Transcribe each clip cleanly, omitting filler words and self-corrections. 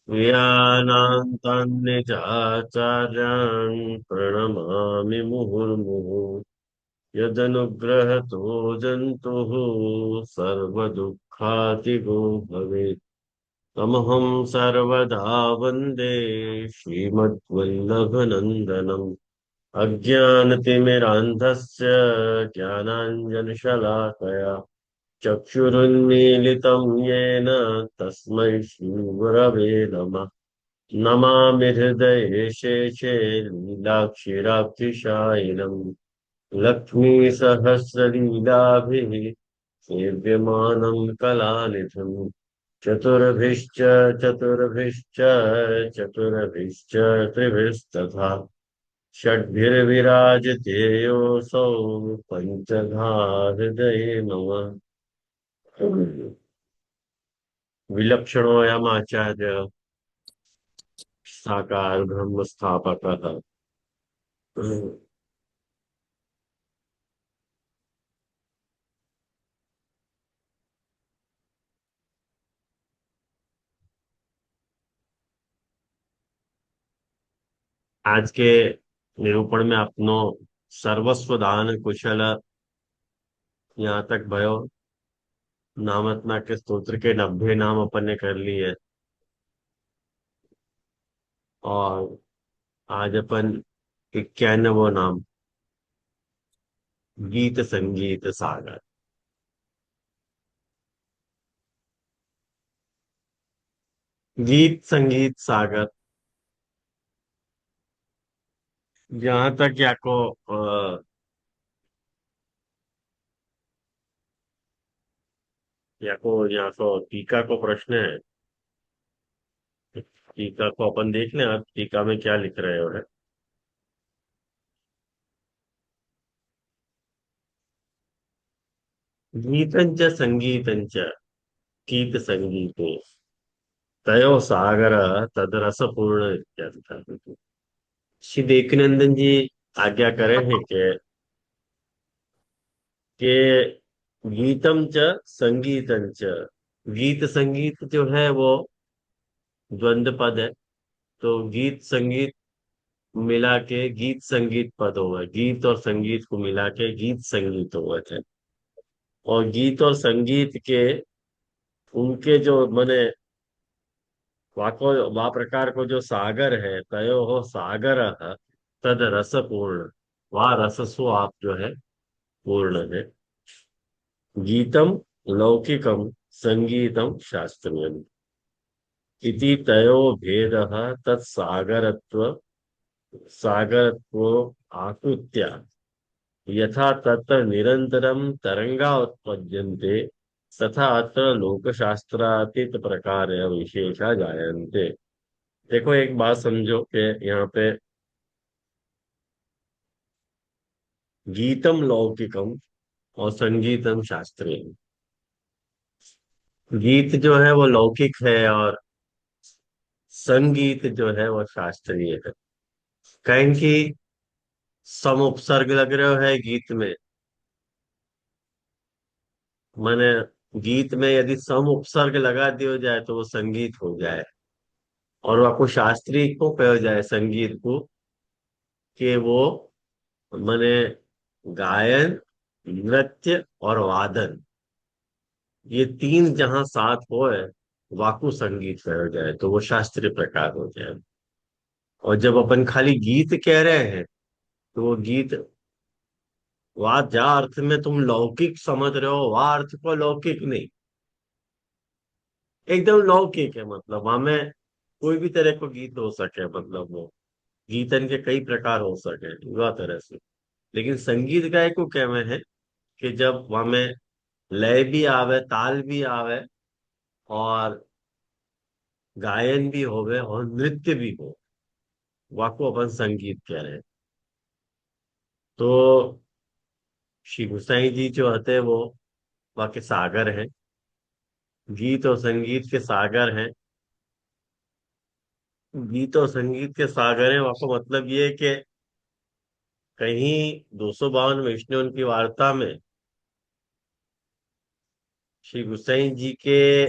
प्रियानान्तान्निजाचार्यान् प्रणमामि मुहुर्मुहुः यदनुग्रहतो जन्तुः सर्वदुःखातिगो भवेत् तमहं सर्वदा वन्दे श्रीमद्वल्लभनन्दनम् अज्ञानतिमिरान्धस्य ज्ञानाञ्जनशलाकया चक्षुरुन्मीलितं येन तस्मै श्रीगुरवे नमः। नमामि हृदये शेषे लीलाक्षिराब्धिशायिनम् लक्ष्मीसहस्रलीलाभिः सेव्यमानं कलानिधिम् चतुर्भिश्च चतुर्भिश्च चतुर्भिश्च त्रिभिस्तथा षड्भिर्विराजते योऽसौ पञ्चधा हृदये नमः। विलक्षणोऽयमाचार्य साकार ब्रह्म स्थापकः। आज के निरूपण में अपनो सर्वस्व दान कुशल यहाँ तक भयो। नामात्मा के स्तोत्र के 90 नाम अपन ने कर लिए। और आज अपन 91वां नाम गीत संगीत सागर। गीत संगीत सागर जहाँ तक या को टीका को प्रश्न है। टीका को अपन देख लें, आप टीका में क्या लिख रहे हो है। गीतंच संगीतंच गीत संगीते तयो सागर तदरसपूर्ण इत्यर्थः। श्री देवकीनंदन जी आज्ञा करे हैं कि गीतम च संगीतम च। गीत संगीत जो है वो द्वंद्व पद है। तो गीत संगीत मिला के गीत संगीत पद हुआ, गीत और संगीत को मिला के गीत संगीत हुआ थे। और गीत और संगीत के उनके जो मने वाको वा प्रकार को जो सागर है तयो हो सागर तद रस पूर्ण। वह रसस्व आप जो है पूर्ण है। गीतम लौकिकम संगीतम शास्त्रीयम इति तयो भेदः तत्सागरत्व सागरत्व आकृत्या यथा तत्र निरंतरम तरंगा उत्पद्यन्ते तथा अत्र लोकशास्त्रातीत प्रकार विशेषा जायन्ते। देखो एक बात समझो कि यहाँ पे गीतम लौकिकम और संगीतम शास्त्रीय। गीत जो है वो लौकिक है और संगीत जो है वो शास्त्रीय है। कहीं की सम उपसर्ग लग रहा है गीत में। माने गीत में यदि सम उपसर्ग लगा दिया जाए तो वो संगीत हो जाए। और वो आपको शास्त्रीय को कहा जाए संगीत को कि वो माने गायन नृत्य और वादन ये तीन जहां साथ होए वाकु संगीत कहा जाए तो वो शास्त्रीय प्रकार हो जाए। और जब अपन खाली गीत कह रहे हैं तो वो गीत वह जहाँ अर्थ में तुम लौकिक समझ रहे हो वह अर्थ को लौकिक नहीं। एकदम लौकिक है मतलब वहां में कोई भी तरह को गीत हो सके, मतलब वो गीतन के कई प्रकार हो सके वह तरह से। लेकिन संगीत का एक क्या में है कि जब वहां में लय भी आवे ताल भी आवे और गायन भी होवे और नृत्य भी हो, वाको अपन संगीत कह रहे हैं। तो श्री गुसाई जी जो होते वो वाके सागर हैं, गीत और संगीत के सागर हैं। गीत और संगीत के सागर हैं वाको मतलब ये है कि कहीं 252 वैष्णव उनकी वार्ता में श्री गुसाई जी के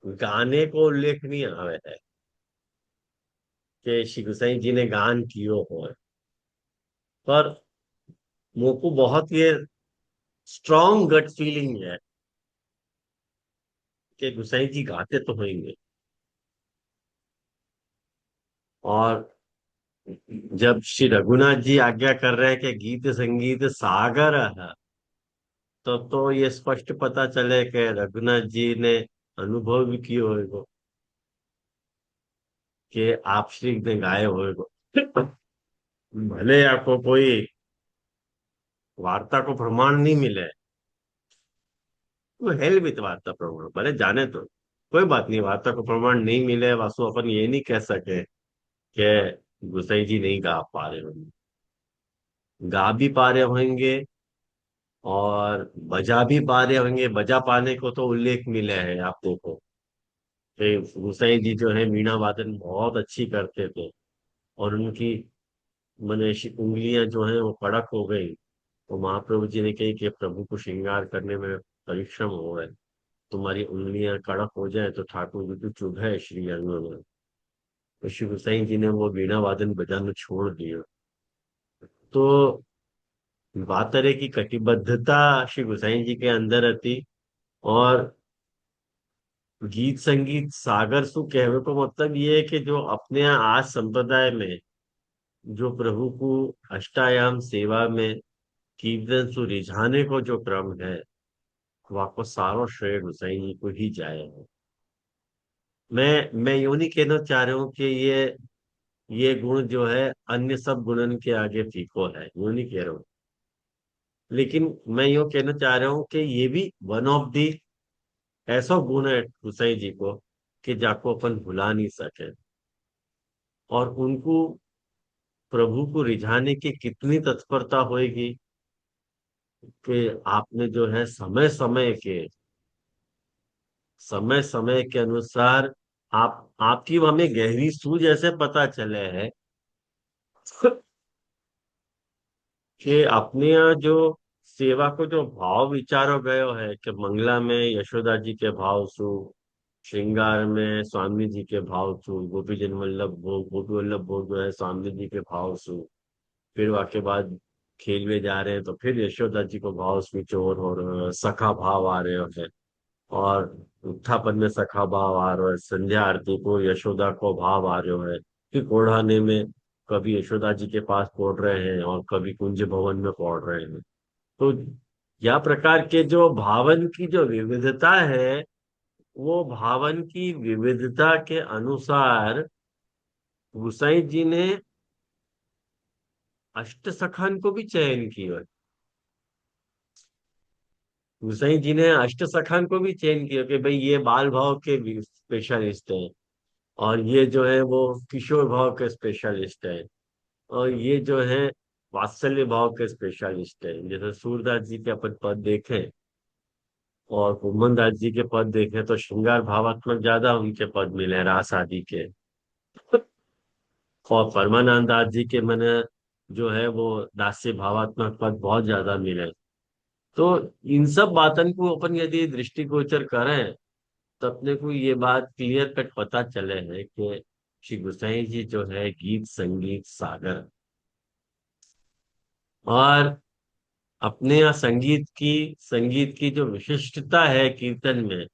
गाने को उल्लेख नहीं आवे है कि श्री गुसाई जी ने गान कियो हो। पर मोको बहुत ये स्ट्रॉन्ग गट फीलिंग है कि गुसाई जी गाते तो होंगे। और जब श्री रघुनाथ जी आज्ञा कर रहे हैं कि गीत संगीत सागर है, तो ये स्पष्ट पता चले कि रघुनाथ जी ने अनुभव भी किए होगा कि आप श्री ने गाए होगा। भले आपको कोई वार्ता को प्रमाण नहीं मिले, वो हेल भी तो वार्ता प्रमाण भले जाने तो कोई बात नहीं, वार्ता को प्रमाण नहीं मिले वासु अपन ये नहीं कह सके कि गुसाई जी नहीं गा पा रहे होंगे। गा भी पा रहे होंगे और बजा भी पा रहे होंगे। बजा पाने को तो उल्लेख मिले है आप देखो कि गुसाई जी जो है वीणा वादन बहुत अच्छी करते थे। और उनकी मैंने उंगलियां जो है वो कड़क हो गई। तो महाप्रभु जी ने कही कि प्रभु को श्रृंगार करने में परिश्रम हो रहा है, तुम्हारी उंगलियां कड़क हो जाए तो ठाकुर जी को चुभे श्री अंगों में। तो श्री गोसाई जी ने वो वीणा वादन बजाना छोड़ दिया। तो बात है कि कटिबद्धता श्री गोसाई जी के अंदर थी। और गीत संगीत सागर सु कहवे को मतलब ये है कि जो अपने यहाँ आज संप्रदाय में जो प्रभु को अष्टायाम सेवा में कीर्तन सु रिझाने को जो क्रम है, वाको सारो श्रेय गोसाई जी को ही जाए है। मैं यूं नहीं कहना चाह रहा हूँ कि ये गुण जो है अन्य सब गुणन के आगे फीको है, यूं नहीं कह रहा हूँ। लेकिन मैं यूं कहना चाह रहा हूँ कि ये भी वन ऑफ दी ऐसा गुण है गोसाई जी को कि जाको अपन भुला नहीं सके। और उनको प्रभु को रिझाने की कितनी तत्परता होगी कि आपने जो है समय समय के अनुसार आप आपकी हमें गहरी सूझ ऐसे पता चले है कि अपने यहाँ जो सेवा को जो भाव विचारो गयो है कि मंगला में यशोदा जी के भाव सु, श्रृंगार में स्वामी जी के भाव सु, गोपी जन वल्लभ भोग गोपी वल्लभ भोग जो है स्वामी जी के भाव सु। फिर वाके बाद खेल में जा रहे हैं तो फिर यशोदा जी को भाव स्विच और सखा भाव आ रहे हैं। और उत्थापन में सखा भाव आ रहा है, संध्या आरती को यशोदा को भाव आ रहे है। फिर कोढ़ाने में कभी यशोदा जी के पास पहुंच रहे हैं और कभी कुंज भवन में पहुंच रहे हैं। तो यह प्रकार के जो भावन की जो विविधता है, वो भावन की विविधता के अनुसार गुसाई जी ने अष्ट सखान को भी चयन किया। गुसाई जी ने अष्ट सखान को भी चयन किया कि भाई ये बाल भाव के स्पेशलिस्ट हैं, और ये जो है वो किशोर भाव के स्पेशलिस्ट है, और ये जो है वात्सल्य भाव के स्पेशलिस्ट है। जैसे सूरदास जी के अपन पद देखें और कुमन दास जी के पद देखें तो श्रृंगार भावात्मक ज्यादा उनके पद मिले हैं, रास आदि के। और परमानंद दास जी के मैंने जो है वो दास्य भावात्मक पद बहुत ज्यादा मिले। तो इन सब बातन को अपन यदि दृष्टिगोचर करें तो अपने को ये बात क्लियर कट पता चले है कि श्री गोसाई जी जो है गीत संगीत सागर। और अपने यहाँ संगीत की जो विशिष्टता है कीर्तन में,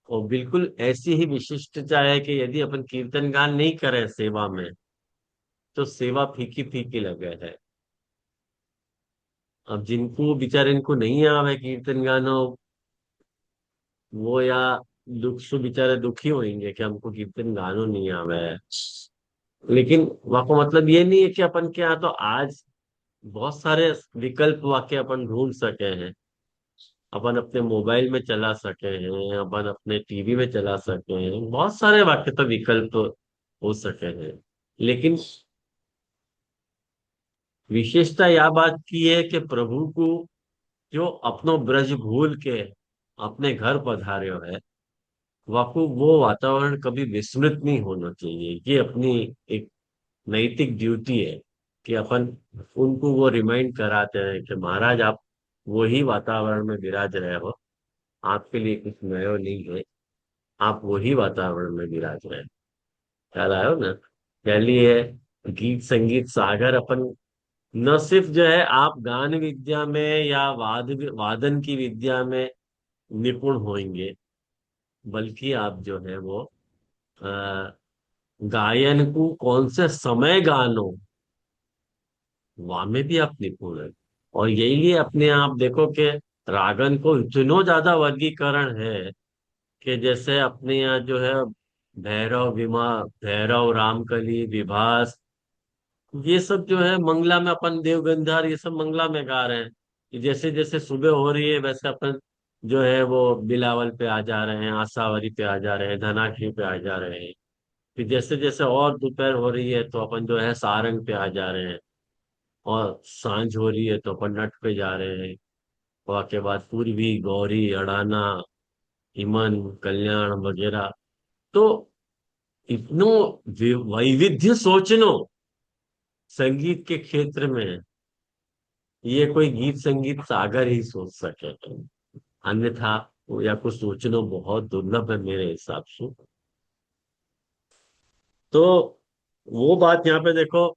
वो बिल्कुल ऐसी ही विशिष्टता है कि यदि अपन कीर्तन गान नहीं करें सेवा में तो सेवा फीकी फीकी लगे है। अब जिनको बेचारे इनको नहीं आवे कीर्तन गाना, वो या दुख से बेचारे दुखी होंगे कि हमको कीर्तन गानो नहीं आवे है। लेकिन वहाँ को मतलब ये नहीं है कि अपन के यहाँ तो आज बहुत सारे विकल्प वाक्य अपन ढूंढ सके हैं। अपन अपने मोबाइल में चला सके हैं, अपन अपने टीवी में चला सके हैं, बहुत सारे वाक्य तो विकल्प हो सके हैं। लेकिन विशेषता यह बात की है कि प्रभु को जो अपनो ब्रज भूल के अपने घर पधारे है, वाकु वो वातावरण कभी विस्मृत नहीं होना चाहिए। ये अपनी एक नैतिक ड्यूटी है कि अपन उनको वो रिमाइंड कराते हैं कि महाराज आप वही वातावरण में विराज रहे हो, आपके लिए कुछ नया नहीं है। आप वही वातावरण में विराज रहे हैं। ख्याल आयो ना। पहली है गीत संगीत सागर अपन। न सिर्फ जो है आप गान विद्या में या वादन की विद्या में निपुण होंगे, बल्कि आप जो है वो अ, गायन को कौन से समय गानो वहां में भी आप निपुण है। और यही लिए अपने आप देखो कि रागन को इतनो ज्यादा वर्गीकरण है कि जैसे अपने यहाँ जो है भैरव विमा, भैरव, रामकली, विभास, ये सब जो है मंगला में अपन देवगंधार ये सब मंगला में गा रहे हैं। कि जैसे जैसे सुबह हो रही है वैसे अपन जो है वो बिलावल पे आ जा रहे हैं, आशावरी पे आ जा रहे हैं, धनाखी पे आ जा रहे हैं। फिर जैसे जैसे और दोपहर हो रही है तो अपन जो है सारंग पे आ जा रहे हैं, और सांझ हो रही है तो अपन नट पे जा रहे हैं। और के बाद पूर्वी, गौरी, अड़ाना, इमन, कल्याण वगैरह। तो इतनो वैविध्य सोचनो संगीत के क्षेत्र में, ये कोई गीत संगीत सागर ही सोच सके। अन्यथा या कुछ सोचना बहुत दुर्लभ है मेरे हिसाब से। तो वो बात यहाँ पे देखो,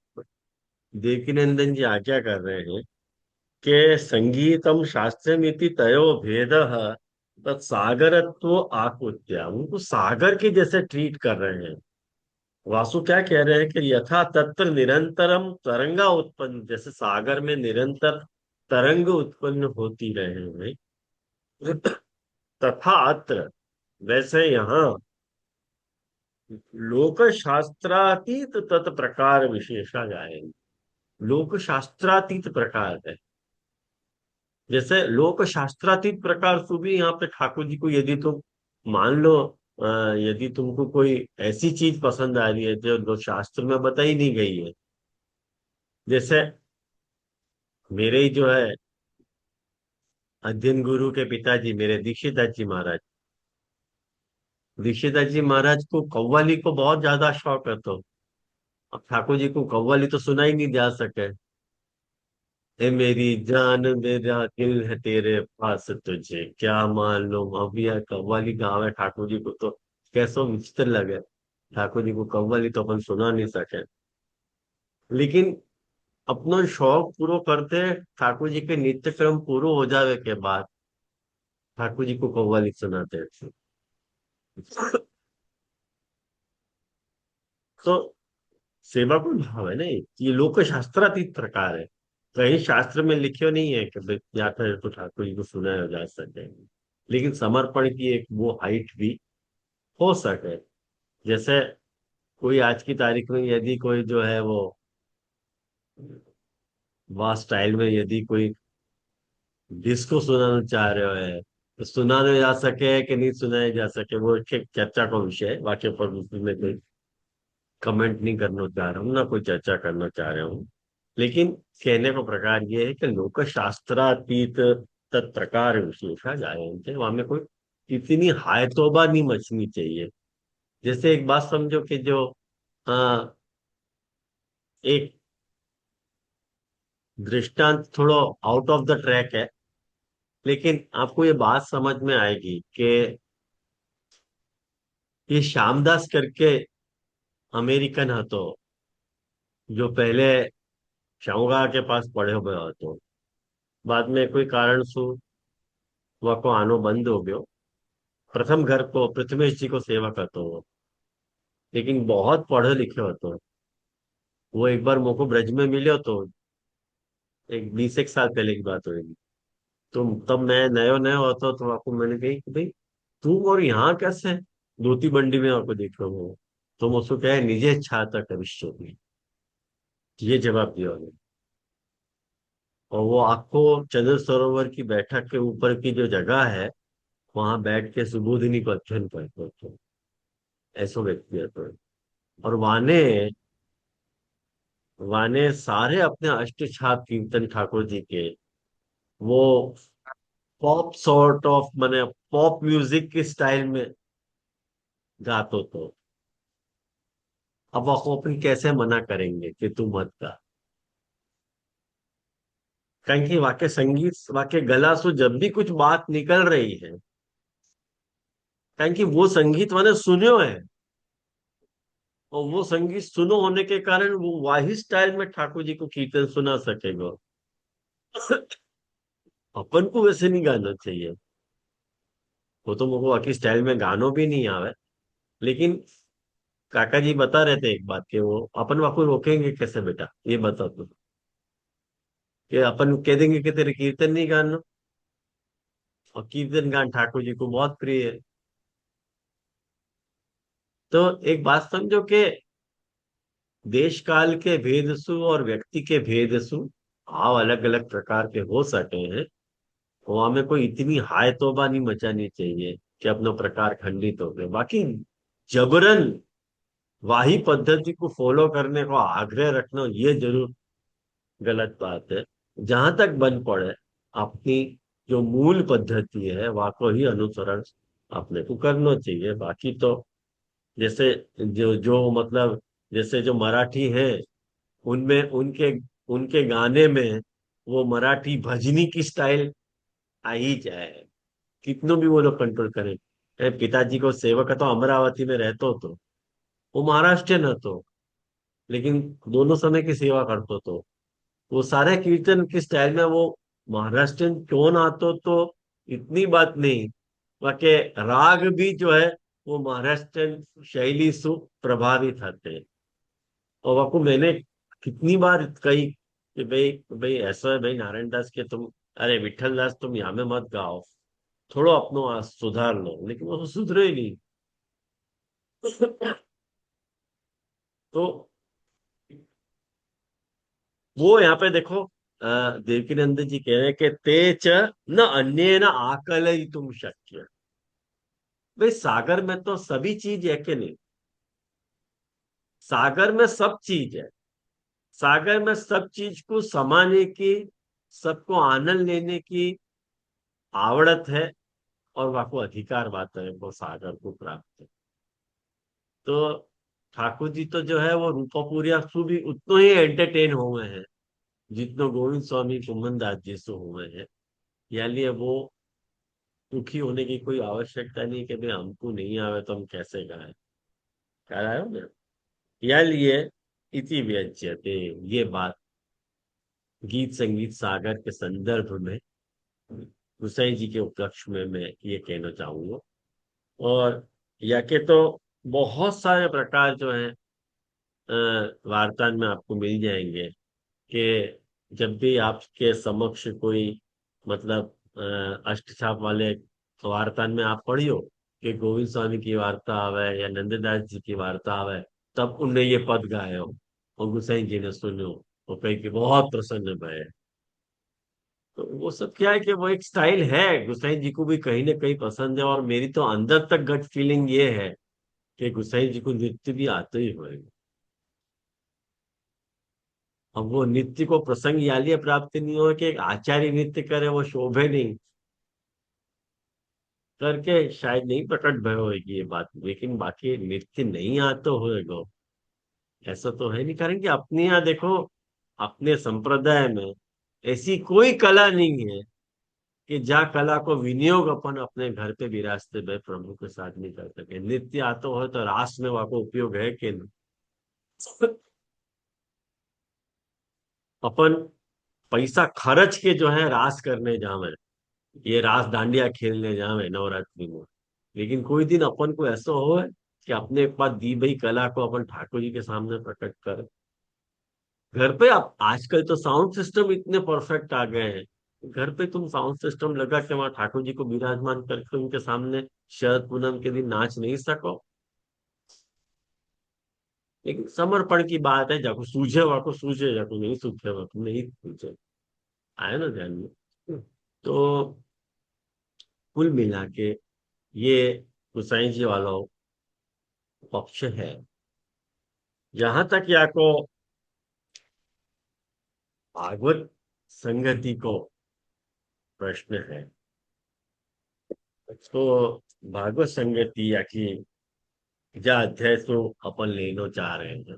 देवकीनंदन जी आज्ञा कर रहे हैं कि संगीतम शास्त्रमिति तयो भेदः तत्सागरत्व आकुत्या, उनको सागर के जैसे ट्रीट कर रहे हैं। वासु क्या कह रहे हैं कि यथा तत्र निरंतरम तरंगा उत्पन्न, जैसे सागर में निरंतर तरंग उत्पन्न होती रहे हैं, तथा अत्र, वैसे यहाँ लोक शास्त्रातीत तत्प्रकार विशेषा गायन। लोक शास्त्रातीत प्रकार है, जैसे लोक शास्त्रातीत प्रकार से भी यहाँ पे ठाकुर जी को यदि तुम मान लो, यदि तुमको कोई ऐसी चीज पसंद आ रही है जो शास्त्र में बताई नहीं गई है। जैसे मेरे ही जो है अध्ययन गुरु के पिताजी मेरे दीक्षिताजी जी महाराज, दीक्षिताजी जी महाराज को कव्वाली को बहुत ज्यादा शौक है। तो अब ठाकुर जी को कव्वाली तो सुना ही नहीं जा सके। ए मेरी जान मेरा दिल है तेरे पास, तुझे क्या मालूम। अब यह कव्वाली गावे ठाकुर जी को तो कैसो विचित्र लगे। ठाकुर जी को कव्वाली तो अपन सुना नहीं सके, लेकिन अपनो शौक पूरा करते, ठाकुर जी के नित्य क्रम पूरा हो जावे के बाद ठाकुर जी को कव्वाली सुनाते हैं। तो सेवा को भाव है ना, ये लोक शास्त्रातीत प्रकार है। कहीं शास्त्र में लिखे नहीं है कि भाई या फिर तो ठाकुर जी को सुनाया जा सके, लेकिन समर्पण की एक वो हाइट भी हो सके। जैसे कोई आज की तारीख में यदि कोई जो है वो वाह स्टाइल में यदि कोई डिस्को सुनाना चाह रहे है तो सुनाने जा सके कि नहीं सुनाया जा सके, वो एक चर्चा का विषय है। वाक्य पर उसमें कोई कमेंट नहीं करना चाह रहा हूँ ना कोई चर्चा करना चाह रहा हूँ। लेकिन कहने का प्रकार ये है कि लोक शास्त्रातीत तत्प्रकार विशेषा जायन्ते, वहां में कोई इतनी हाय तौबा नहीं मचनी चाहिए। जैसे एक बात समझो कि जो आ, एक दृष्टांत थोड़ा आउट ऑफ द ट्रैक है, लेकिन आपको ये बात समझ में आएगी कि ये श्यामदास करके अमेरिकन हतो, जो पहले शाहूगा के पास पढ़े हुए हतो। बाद में कोई कारण सु वह आनो बंद हो गयो। प्रथम घर को पृथ्वीश जी को सेवा करतो हो, लेकिन बहुत पढ़े लिखे होतो। वो एक बार मोको ब्रज में मिले तो एक 20 एक साल पहले की बात होगी। तो तब मैं नयो नयो होता तो आपको मैंने कही कि भाई तू और यहाँ कैसे धोती बंडी में आपको देख रहा हूँ। तो मुझको क्या है निजे छाता कविश्चो में ये जवाब दिया उन्होंने। और वो आपको चंद्र सरोवर की बैठक के ऊपर की जो जगह है वहां बैठ के सुबोधिनी को अध्ययन करते थे। ऐसो व्यक्ति है तो। और वाने वाने सारे अपने अष्टछाप कीर्तन ठाकुर जी के वो पॉप सॉर्ट ऑफ माने पॉप म्यूजिक के स्टाइल में गातो तो। अब वो अपन कैसे मना करेंगे कि तू मत गा। कहीं कि वाक्य संगीत वाक्य गला सु जब भी कुछ बात निकल रही है कारण कि वो संगीत मैंने सुनो है, और वो संगीत सुनो होने के कारण वो वही स्टाइल में ठाकुर जी को कीर्तन सुना सकेगा। अपन को वैसे नहीं गाना चाहिए। वो तो मुझको बाकी स्टाइल में गानो भी नहीं आवे, लेकिन काका जी बता रहे थे एक बात कि वो अपन वाको रोकेंगे कैसे बेटा, ये बता तू, कि अपन कह देंगे कि तेरे कीर्तन नहीं गाना, और कीर्तन गान ठाकुर जी को बहुत प्रिय है। तो एक बात समझो कि देश काल के भेद सु और व्यक्ति के भेद सु भाव अलग अलग प्रकार के हो सके हैं, वो हमें कोई इतनी हाय तौबा नहीं मचानी चाहिए कि अपना प्रकार खंडित हो गए। बाकी जबरन वाही पद्धति को फॉलो करने को आग्रह रखना, ये जरूर गलत बात है। जहां तक बन पड़े अपनी जो मूल पद्धति है वह को ही अनुसरण अपने को करना चाहिए। बाकी तो जैसे जो जो मतलब जैसे जो मराठी है, उनमें उनके उनके गाने में वो मराठी भजनी की स्टाइल आ ही जाए, कितनों भी वो लोग कंट्रोल करें। पिताजी को सेवक तो अमरावती में रहते तो वो महाराष्ट्र न तो, लेकिन दोनों समय की सेवा करते तो वो सारे कीर्तन की स्टाइल में वो महाराष्ट्रियन टोन आतो तो इतनी बात नहीं, बाकी राग भी जो है वो महाराष्ट्रियन शैली से प्रभावित आते हैं। और वाको मैंने कितनी बार कही कि भाई भाई ऐसा है भाई नारायण दास के तुम, अरे विठल दास तुम यहाँ में मत गाओ, थोड़ा अपनो सुधार लो, लेकिन वो तो सुधरे ही नहीं। तो वो यहाँ पे देखो, देवकीनंद जी कह रहे हैं कि ते च न अन्य न आकल तुम शक्य। भाई सागर में तो सभी चीज है कि नहीं, सागर में सब चीज है, सागर में सब चीज को समाने की, सबको आनंद लेने की आवड़त है, और वाको अधिकार बात है वो सागर को प्राप्त है। तो ठाकुर जी तो जो है वो रूपपुरिया सु भी उतनो ही एंटरटेन हुए हैं जितनो गोविंद स्वामी कुमन दास जी से हुए हैं। या लिए वो दुखी होने की कोई आवश्यकता नहीं कि भाई हमको नहीं आवे तो हम कैसे गाएं, कह रहा है ना। या लिए इति व्यज्यते, ये बात गीत संगीत सागर के संदर्भ में गुसाई जी के उपलक्ष्य में मैं ये कहना चाहूंगा। और या के तो बहुत सारे प्रकार जो है वार्तान में आपको मिल जाएंगे कि जब भी आपके समक्ष कोई मतलब अष्टछाप वाले वार्तान में आप पढ़ियो कि गोविंद स्वामी की वार्ता आवे या नंददास जी की वार्ता आवे, तब उनने ये पद गाए हो और गुसाई जी ने सुनो, वो कही कि बहुत प्रसन्न भय। तो वो सब क्या है कि वो एक स्टाइल है, गुसाई जी को भी कहीं ना कहीं पसंद है, और मेरी तो अंदर तक गट फीलिंग ये है कि गुसाई जी को नृत्य भी आते ही होएगा। अब वो नृत्य को प्रसंग यालिय प्राप्त नहीं हो कि एक आचार्य नृत्य करे वो शोभे नहीं, करके शायद नहीं प्रकट भय होगी ये बात, लेकिन बाकी नृत्य नहीं आता होएगा ऐसा तो है नहीं। कारण कि अपने यहाँ देखो, अपने संप्रदाय में ऐसी कोई कला नहीं है कि जहाँ कला को विनियोग अपन अपने घर पे विराजते हुए प्रभु के साथ नहीं कर सके। नृत्य आता हो तो रास में वहाँ को उपयोग है कि नहीं। अपन पैसा खर्च के जो है रास करने जावे, ये रास दांडिया खेलने जावे नवरात्रि में, लेकिन कोई दिन अपन को ऐसा हो कि अपने पास दी गई कला को अपन ठाकुर जी के सामने प्रकट कर। घर पे आप आजकल तो साउंड सिस्टम इतने परफेक्ट आ गए हैं, घर पे तुम साउंड सिस्टम लगा के वहां ठाकुर जी को विराजमान करके उनके सामने शरद पूनम के दिन नाच नहीं सको। लेकिन समर्पण की बात है, जाको सूझे वाको सूझे, जाको नहीं सूझे वाको नहीं सूझे, आए ना ध्यान में। तो कुल मिला के ये गुसाई जी वाला पक्ष है। जहां तक या को भागवत संगति को प्रश्न है, तो भागवत संगति या कि जा अध्याय तो अपन लेना चाह रहे हैं,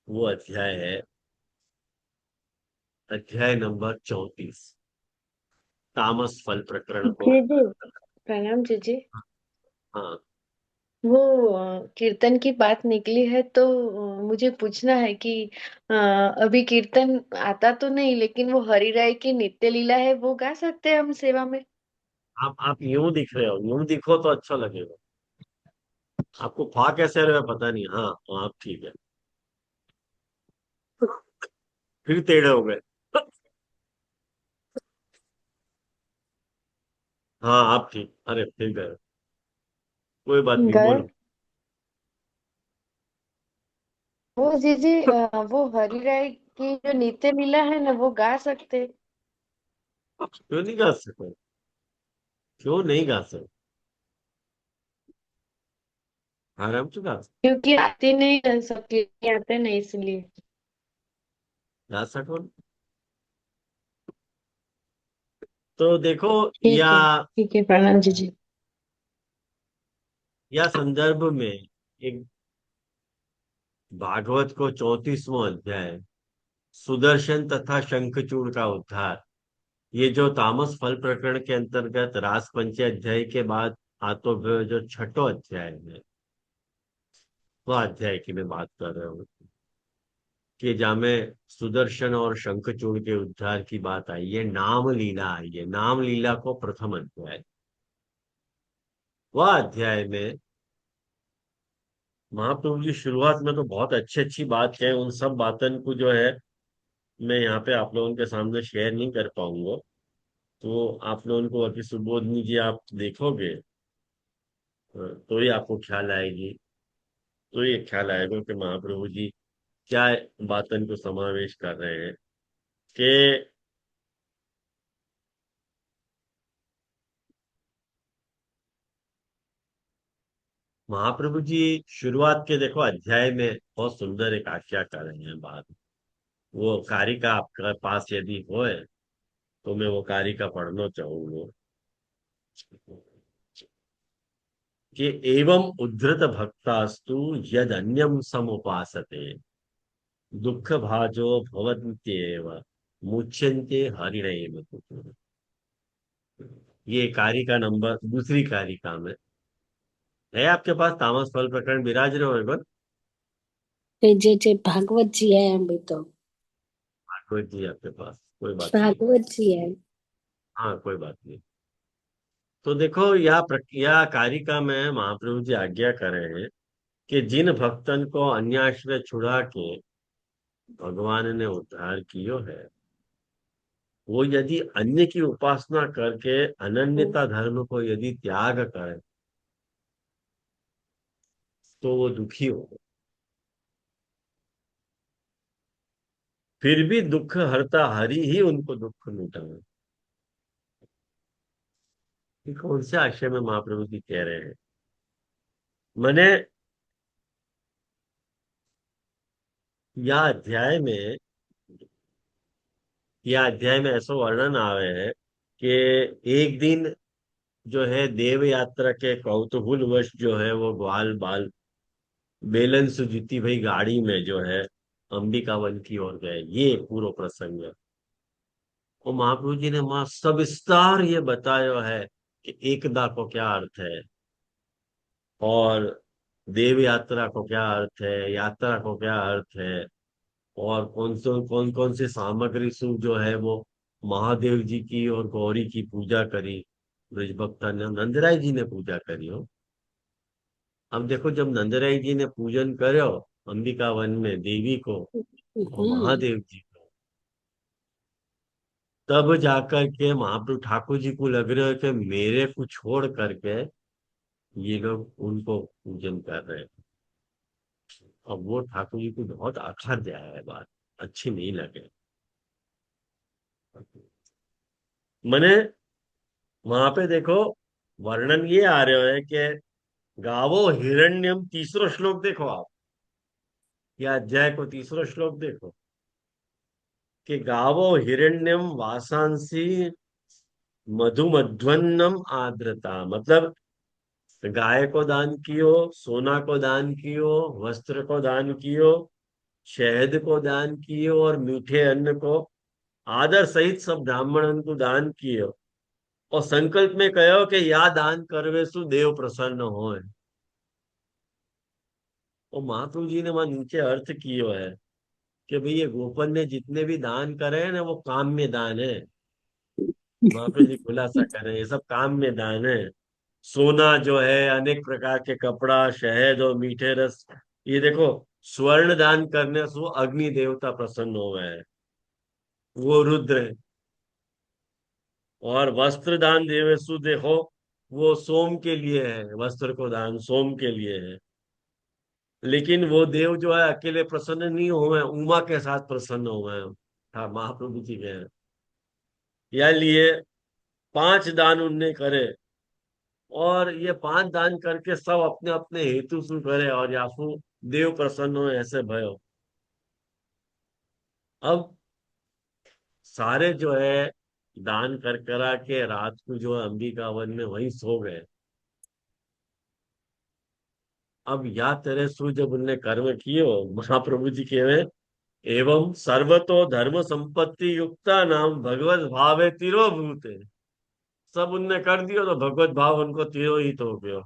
वो अध्याय है अध्याय नंबर 34, तामस फल प्रकरण को। जीजू, प्रणाम जीजी। हाँ। वो कीर्तन की बात निकली है तो मुझे पूछना है कि अभी कीर्तन आता तो नहीं, लेकिन वो हरि राय की नित्य लीला है वो गा सकते हैं हम सेवा में। आप यूं दिख रहे हो, यूं दिखो तो अच्छा लगेगा। आपको खा कैसे रहे हो पता नहीं। हाँ तो आप ठीक है। फिर टेढ़े हो गए। हाँ आप ठीक, अरे फिर गए। कोई बात नहीं, गए। बोलो। वो जीजी वो हरि राय की जो नित्य लीला है ना वो गा सकते। क्यों नहीं गा सकते? क्यों नहीं गा सकते? आराम से गा सकते। क्योंकि आते नहीं, सबके आते नहीं इसलिए। गा सको। तो देखो, या ठीक है, प्रणाम जीजी। या संदर्भ में एक भागवत को 34वां अध्याय, सुदर्शन तथा शंखचूड़ का उद्धार, ये जो तामस फल प्रकरण के अंतर्गत रास पंचय अध्याय के बाद आतो हुए जो छठो अध्याय है, वह अध्याय की मैं बात कर रहा हूँ, कि जहाँ में सुदर्शन और शंखचूड़ के उद्धार की बात आई है, नाम लीला आई है। नाम लीला को प्रथम अध्याय, वह अध्याय में महाप्रभु जी शुरुआत में तो बहुत अच्छी अच्छी बात है, उन सब बातों को जो है मैं यहाँ पे आप लोगों के सामने शेयर नहीं कर पाऊंगा। तो आप लोगों को अति सुबोधनी जी आप देखोगे तो ही आपको ख्याल आएगी। तो ये ख्याल आएगा कि महाप्रभु जी क्या बातन को समावेश कर रहे हैं, कि महाप्रभु जी शुरुआत के देखो अध्याय में बहुत सुंदर एक आख्या कर रहे हैं बात। वो कारिका आपके पास यदि होए तो मैं वो कारिका पढ़ना चाहूंगा, कि एवं उद्धृत भक्तास्तु यद अन्यम समुपासते दुख भाजो भवन्त्येव मुच्यन्ते हरिणैव। ये कारिका नंबर दूसरी कारिका में है। आपके पास तामस फल प्रकरण विराज रहे हो? जे जे भागवत जी है अभी तो। कोई जी आपके पास, कोई बात नहीं। भागवत जी है। हाँ कोई बात नहीं। तो देखो, यह कारिका में महाप्रभु जी आज्ञा कर रहे हैं कि जिन भक्तन को अन्य आश्रय छुड़ा के भगवान ने उद्धार कियो है, वो यदि अन्य की उपासना करके अनन्यता धर्म को यदि त्याग करे तो वो दुखी हो। फिर भी दुख हरता हरि ही उनको दुख मिटाए। ये कौन से आशय में महाप्रभु जी कह रहे हैं? मैंने यह अध्याय में यह अध्याय में ऐसा वर्णन आ रहे हैं कि एक दिन जो है देव यात्रा के कौतूहलवश जो है वो ग्वाल बाल बेलन सुजुती भाई गाड़ी में जो है अंबिका वन की ओर गए। ये पूरा प्रसंग है। और महाप्रभु जी ने वहां सविस्तार ये बताया है कि एकता को क्या अर्थ है, और देव यात्रा को क्या अर्थ है, यात्रा को क्या अर्थ है, और कौन कौन से सामग्री सु जो है वो महादेव जी की और गौरी की पूजा करी। ब्रजभक्ता ने, नंदराय जी ने पूजा करी हो। अब देखो, जब नंदराय जी ने पूजन करो अंबिका वन में देवी को और हम्म। महादेव जी को, तब जाकर के महाप्रभु ठाकुर जी को लग रहा है कि मेरे को छोड़ करके ये लोग उनको पूजन कर रहे हैं। अब वो ठाकुर जी को बहुत आखर दिया है, बात अच्छी नहीं लगे। मैंने वहां पे देखो वर्णन ये आ रहा है कि गावो हिरण्यम, तीसरा श्लोक देखो आप, या अध्याय को तीसरा श्लोक देखो, कि गावो हिरण्यम वासांसी मधुमध्वन्नम आर्द्रता, मतलब गाय को दान कियो, सोना को दान कियो, वस्त्र को दान कियो, शहद को दान कियो और मीठे अन्न को आदर सहित सब ब्राह्मणन को दान कियो। और संकल्प में कहो कि या दान करवे सु देव प्रसन्न होए। और महाप्रभु जी ने वहां नीचे अर्थ किया है कि भाई ये गोपन ने जितने भी दान करे हैं ना वो काम में दान है। महाप्रभु जी खुलासा करें ये सब काम में दान है। सोना जो है, अनेक प्रकार के कपड़ा, शहद और मीठे रस, ये देखो, स्वर्ण दान करने से वो अग्नि देवता प्रसन्न हो गए हैं, वो रुद्र है। और वस्त्र दान देवे सु देखो, वो सोम के लिए है, वस्त्र को दान सोम के लिए है। लेकिन वो देव जो है अकेले प्रसन्न नहीं हुए, उमा के साथ प्रसन्न हुए हैं। हाँ, महाप्रभु जी के हैं। या लिए 5 दान उनने करे, और ये 5 दान करके सब अपने अपने हेतु से करे, और यासु देव प्रसन्न हो ऐसे भयो। अब सारे जो है दान कर करा के रात को जो है अंबिका वन में वहीं सो गए। अब या तेरे सु जब उनने कर्म किए, महाप्रभु जी कह रहे, एवं सर्वतो धर्म संपत्ति युक्ता नाम भगवत भावे तिरो भूते। सब उनने कर दियो तो भगवत भाव उनको तिरो ही तो हो गयो।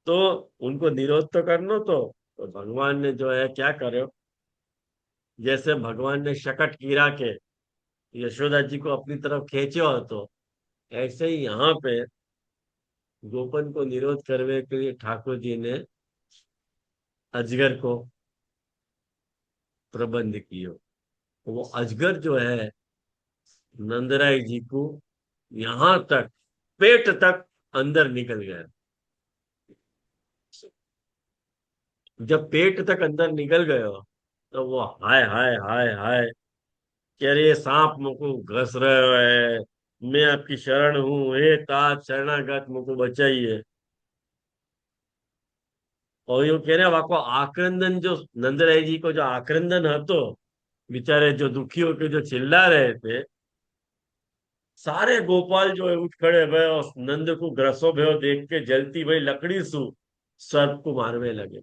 तो उनको निरोध तो करना, तो भगवान ने जो है क्या करे, जैसे भगवान ने शकट गिरा के यशोदा जी को अपनी तरफ खींचो, तो ऐसे ही यहाँ पे गोपन को निरोध करने के लिए ठाकुर जी ने अजगर को प्रबंध कियो। वो अजगर जो है नंदराय जी को यहां तक, पेट तक अंदर निकल गया। जब पेट तक अंदर निकल गया तो वो हाय हाय हाय हाय, कह रही सांप मुझको घस रहे है, मैं आपकी शरण हूँ, हे तात शरणागत मुझको बचाइए। और यूं कह रहे वाको आक्रंदन, जो नंदराय जी को जो आक्रंदन हतो, बेचारे जो दुखी होकर जो चिल्ला रहे थे, सारे गोपाल जो है उठ खड़े भय और नंद को ग्रसो भयो देख के जलती हुई लकड़ी सु सर्प को मारने लगे।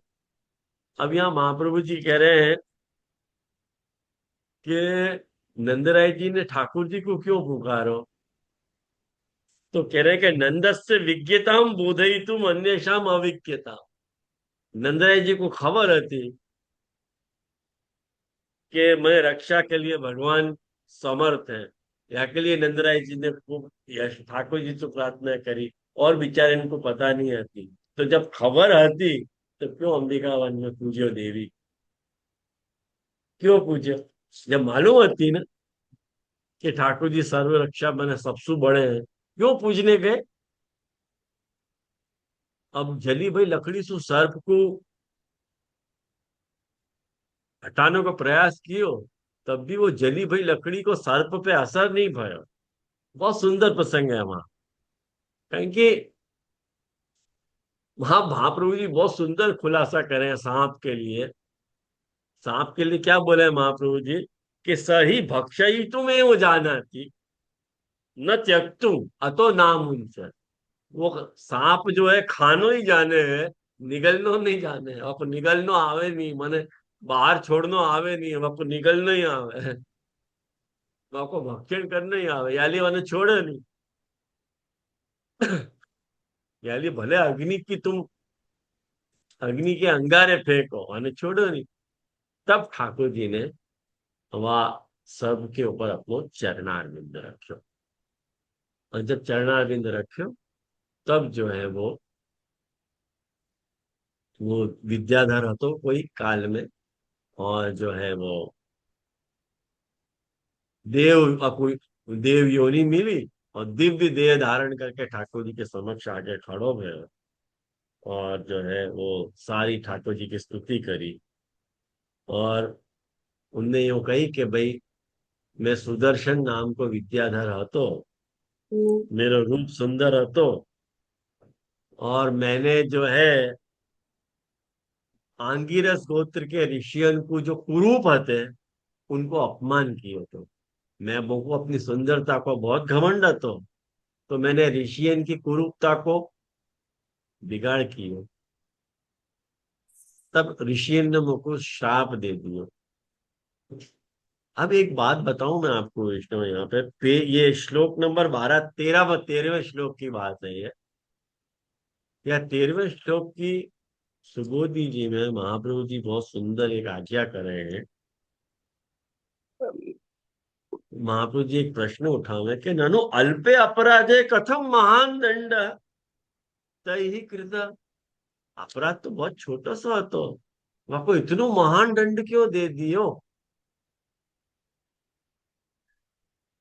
अब यहाँ महाप्रभु जी कह रहे हैं कि नंदराय जी ने ठाकुर जी को क्यों पुकारो, तो कह रहे हैं कि नंदस्य विज्ञताम बोधयितुम अन्येषाम अविज्ञता। नंदराय जी को खबर थी कि मैं रक्षा के लिए भगवान समर्थ है। या के लिए नंदराय जी ने खूब यश ठाकुर जी से प्रार्थना करी, और बेचारे इनको पता नहीं आती। तो जब खबर आती तो क्यों अंबिका वन में पूज्यो देवी, क्यों पूज्यो, जब मालूम होती ना कि ठाकुर जी सर्व रक्षा मैंने सबसे बड़े हैं, क्यों पूजने गए। अब जली भाई लकड़ी से सर्प को हटाने का प्रयास कियो, तब भी वो जली भाई लकड़ी को सर्प पे असर नहीं भयो। बहुत सुंदर प्रसंग है वहां, कहीं कि वहां महाप्रभु जी बहुत सुंदर खुलासा करें सांप के लिए। सांप के लिए क्या बोले महाप्रभु जी, कि सही भक्षई तुम्हें वो जाना थी, न त्यक्तु अतो नाम उनसे। वो सांप जो है खानो ही जाने है, निगलनो नहीं जाने है। आपको निगलनो आवे नहीं, माने बाहर छोड़नो आवे नहीं, आपको निगलनो ही आवे, आपको भक्षण करना ही आवे, याली मैंने छोड़े नहीं। याली भले अग्नि की तुम, अग्नि के अंगारे फेंको और छोड़ो नहीं। तब ठाकुर जी ने वह सबके ऊपर अपनो चरणारविंद रखो, और जब चरणारविंद रखो तब जो है वो विद्याधर હતો कोई काल में, और जो है वो कोई देव योनि मिली, और दिव्य देह धारण करके ठाकुर जी के समक्ष आके खड़ो हुए, और जो है वो सारी ठाकुर जी की स्तुति करी। और उनने यूं कही कि भाई मैं सुदर्शन नाम को विद्याधर હતો, मेरो रूप सुंदर હતો, और मैंने जो है आंगिरस गोत्र के ऋषियन को जो कुरूप हते उनको अपमान कियो तो। मैं बहु अपनी सुंदरता को बहुत घमंड હતો, तो मैंने ऋषियन की कुरूपता को बिगाड़ कियो। तब ऋषियन ने मुझको श्राप दे दियो अब एक बात बताऊं मैं आपको विष्णु, यहाँ ये श्लोक नंबर 12, 13वें श्लोक की बात है ये। या 13वें श्लोक की सुबोधि जी में महाप्रभु जी बहुत सुंदर एक आज्ञा कर रहे हैं। महाप्रभु जी एक प्रश्न उठावे कि ननु अल्पे अपराधे कथम महान दंड तई कृत। अपराध तो बहुत छोटा सा तो आपको इतनो महान दंड क्यों दे दियो।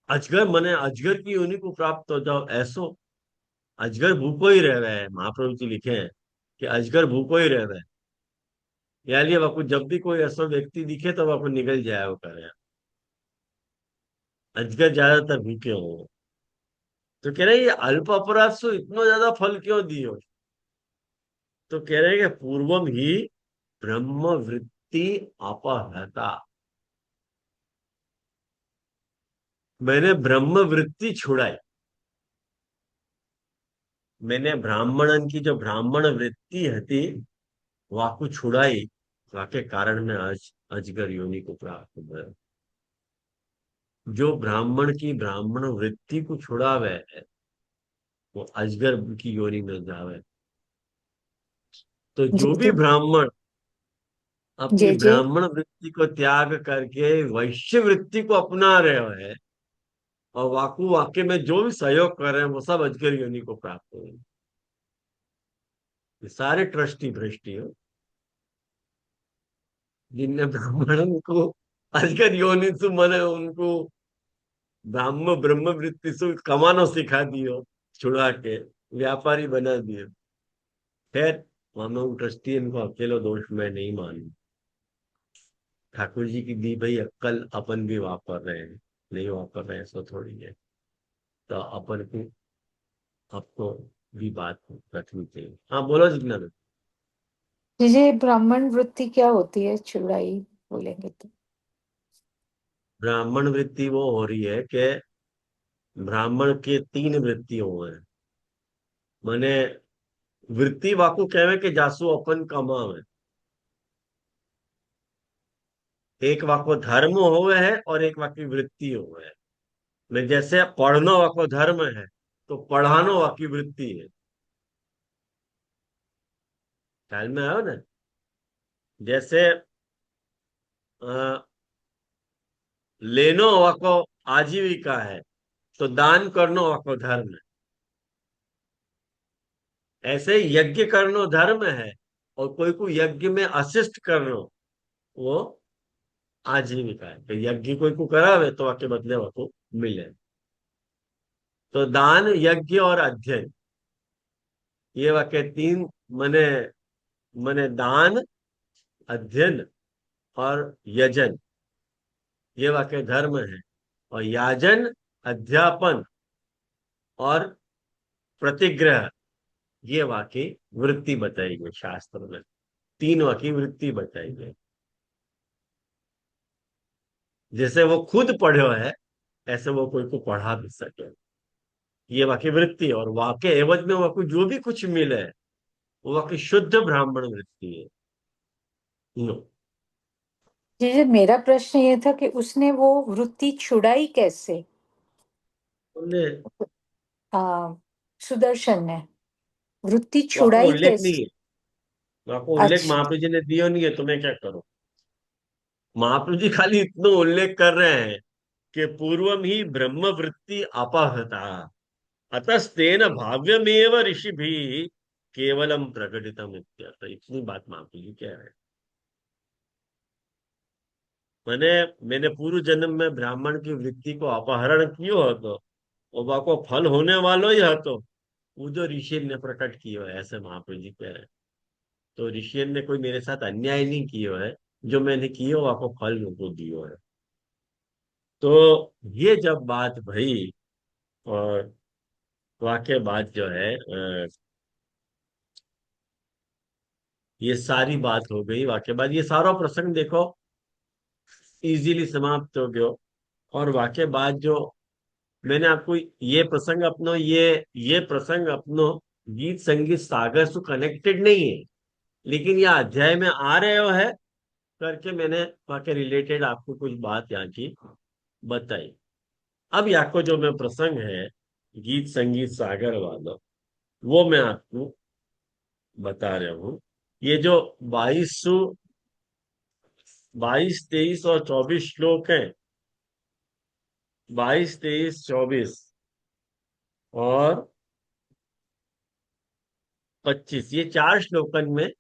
अजगर मने अजगर की योनि को प्राप्त हो जाओ ऐसो। अजगर भूखो ही रह है, महाप्रभु जी लिखे हैं कि अजगर भूखो ही रह है। यानी आपको जब भी कोई ऐसा व्यक्ति दिखे तो आपको निकल जाए वो करे। अजगर ज्यादातर भूखे हो। तो कह रहे ये अल्प अपराध से इतना ज्यादा फल क्यों दियो। तो कह रहे हैं कि पूर्वम ही ब्रह्म वृत्ति अपहता। मैंने ब्रह्म वृत्ति छुड़ाई। मैंने ब्राह्मणन की जो ब्राह्मण वृत्ति थी वाकु छुड़ाई। वाके कारण में आज अजगर योनि को प्राप्त हुआ। जो ब्राह्मण की ब्राह्मण वृत्ति को छुड़ावे वो अजगर की योनि में जावे। तो जी जो भी जी। ब्राह्मण अपनी जी जी। ब्राह्मण वृत्ति को त्याग करके वैश्य वृत्ति को अपना रहे हैं और वाकु वाक्य में जो भी सहयोग कर रहे हैं वो सब अजगर योनि को प्राप्त हो। ये सारे ट्रस्टी भ्रष्टी हो जिनने ब्राह्मणों को अजगर योनि से मने उनको ब्राह्म ब्रह्म वृत्ति से कमाना सिखा दियो, छुड़ा के व्यापारी बना दियो। खैर मानो ट्रस्टी इनको अकेला दोष मैं नहीं मानू। ठाकुर जी की दी भाई अक्कल अपन भी वापर रहे हैं, नहीं वापर रहे ऐसा थोड़ी है। तो अपन को आपको भी बात रखनी चाहिए। हाँ बोलो जितना। जी जी, ब्राह्मण वृत्ति क्या होती है, चुड़ाई बोलेंगे तो? ब्राह्मण वृत्ति वो हो रही है कि ब्राह्मण के तीन वृत्ति हुए हैं। माने वृत्ति वाकू कहवे कि जासु अपन कमावे। एक वाको धर्म होवे है और एक वाकी वृत्ति होवे है। मैं जैसे पढ़नो वाको धर्म है तो पढ़ानो वाकी वृत्ति है। ख्याल में आयो ना। जैसे अ, लेनो वाको आजीविका है तो दान करनो वाको धर्म है। ऐसे यज्ञ करनो धर्म है और कोई को यज्ञ में असिस्ट करनो वो आजीविका है। तो यज्ञ कोई को करावे तो वाके बदले वाको मिले। तो दान यज्ञ और अध्ययन ये वाके तीन मने मने दान अध्ययन और यजन ये वाके धर्म है। और याजन अध्यापन और प्रतिग्रह ये वाकी वृत्ति बताई गई शास्त्र में। तीन वाकी वृत्ति बताई गई। जैसे वो खुद पढ़ो है ऐसे वो कोई को पढ़ा भी सके। ये वाकी वृत्ति और वाके एवज में वाको जो भी कुछ मिले वो वाकी शुद्ध ब्राह्मण वृत्ति है। नो। जी जी, मेरा प्रश्न ये था कि उसने वो वृत्ति छुड़ाई कैसे? उनने आ, सुदर्शन ने वृत्ति वाको छुड़ाई उल्लेख नहीं कैसे? है। वाको उल्लेख अच्छा। महाप्रभु जी ने दियो नहीं है तो मैं क्या करूं। महाप्रभु जी खाली इतना उल्लेख कर रहे हैं कि पूर्वम ही ब्रह्म वृत्ति अपहता अतस्तेन भाव्यमेव ऋषि भी केवलम प्रकटितम इत्यर्थ। इतनी बात महाप्रभु जी कह रहे हैं। मैंने मैंने पूर्व जन्म में ब्राह्मण की वृत्ति को अपहरण कियो હતો और वाको फल होने वालो ही હતો। वो जो ऋषि ने प्रकट कियो है ऐसे महाप्रभु जी कह रहे हैं। तो ऋषि ने कोई मेरे साथ अन्याय नहीं कियो है। जो मैंने कियो वाको फल उनको दियो है। तो ये जब बात भई और वाक्य बात जो है ये सारी बात हो गई वाक्य बाद ये सारा प्रसंग देखो इजीली समाप्त हो गयो। और वाक्य बाद जो मैंने आपको ये प्रसंग अपनो ये प्रसंग अपनो गीत संगीत सागर से कनेक्टेड नहीं है। लेकिन यह अध्याय में आ रहे हो है करके मैंने वहाँ के रिलेटेड आपको कुछ बात यहाँ की बताई। अब यहाँ को जो मैं प्रसंग है गीत संगीत सागर वाला, वो मैं आपको बता रहा हूँ। ये जो 22 23 और 24 श्लोक हैं, 22 23 24 और 25, ये 4 श्लोकन में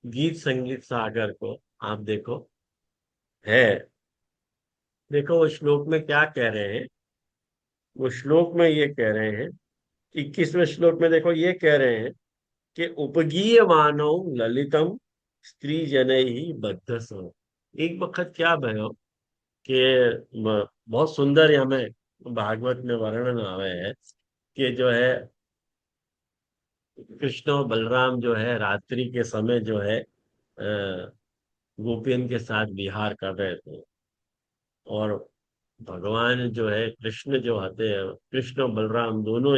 गीत संगीत सागर को आप देखो है। देखो वो श्लोक में क्या कह रहे हैं। वो श्लोक में ये कह रहे हैं, 21वें श्लोक में देखो ये कह रहे हैं कि उपगीय मानव ललितम स्त्री जन ही बद्ध सो। एक वक्त क्या भयो कि बहुत सुंदर यहाँ में भागवत में वर्णन आवे है कि जो है कृष्ण और बलराम जो है रात्रि के समय जो है गोपियन के साथ विहार कर रहे थे। और भगवान जो है कृष्ण जो होते हैं, कृष्ण और बलराम दोनों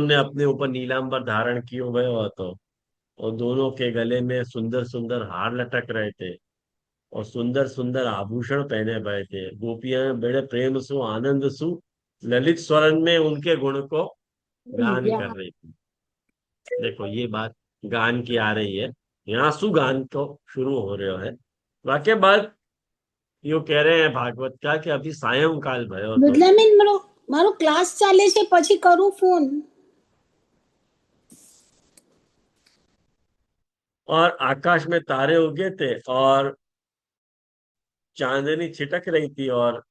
ने अपने ऊपर नीलांबर धारण किए हुए हो तो, और दोनों के गले में सुंदर सुंदर हार लटक रहे थे और सुंदर सुंदर आभूषण पहने हुए थे। गोपियां बड़े प्रेम सु आनंद सु ललित स्वरन में उनके गुण को गान कर रही थी। देखो ये बात गान की आ रही है, यहाँ सु गान तो शुरू हो रहे है। वाक्य बाद यो कह रहे हैं भागवत का कि अभी सायंकाल भयो तो। બદલામીન મારો મારો ક્લાસ ચાલે છે પછી કરું ફોન. और आकाश में तारे उगे थे और चांदनी छिटक रही थी। और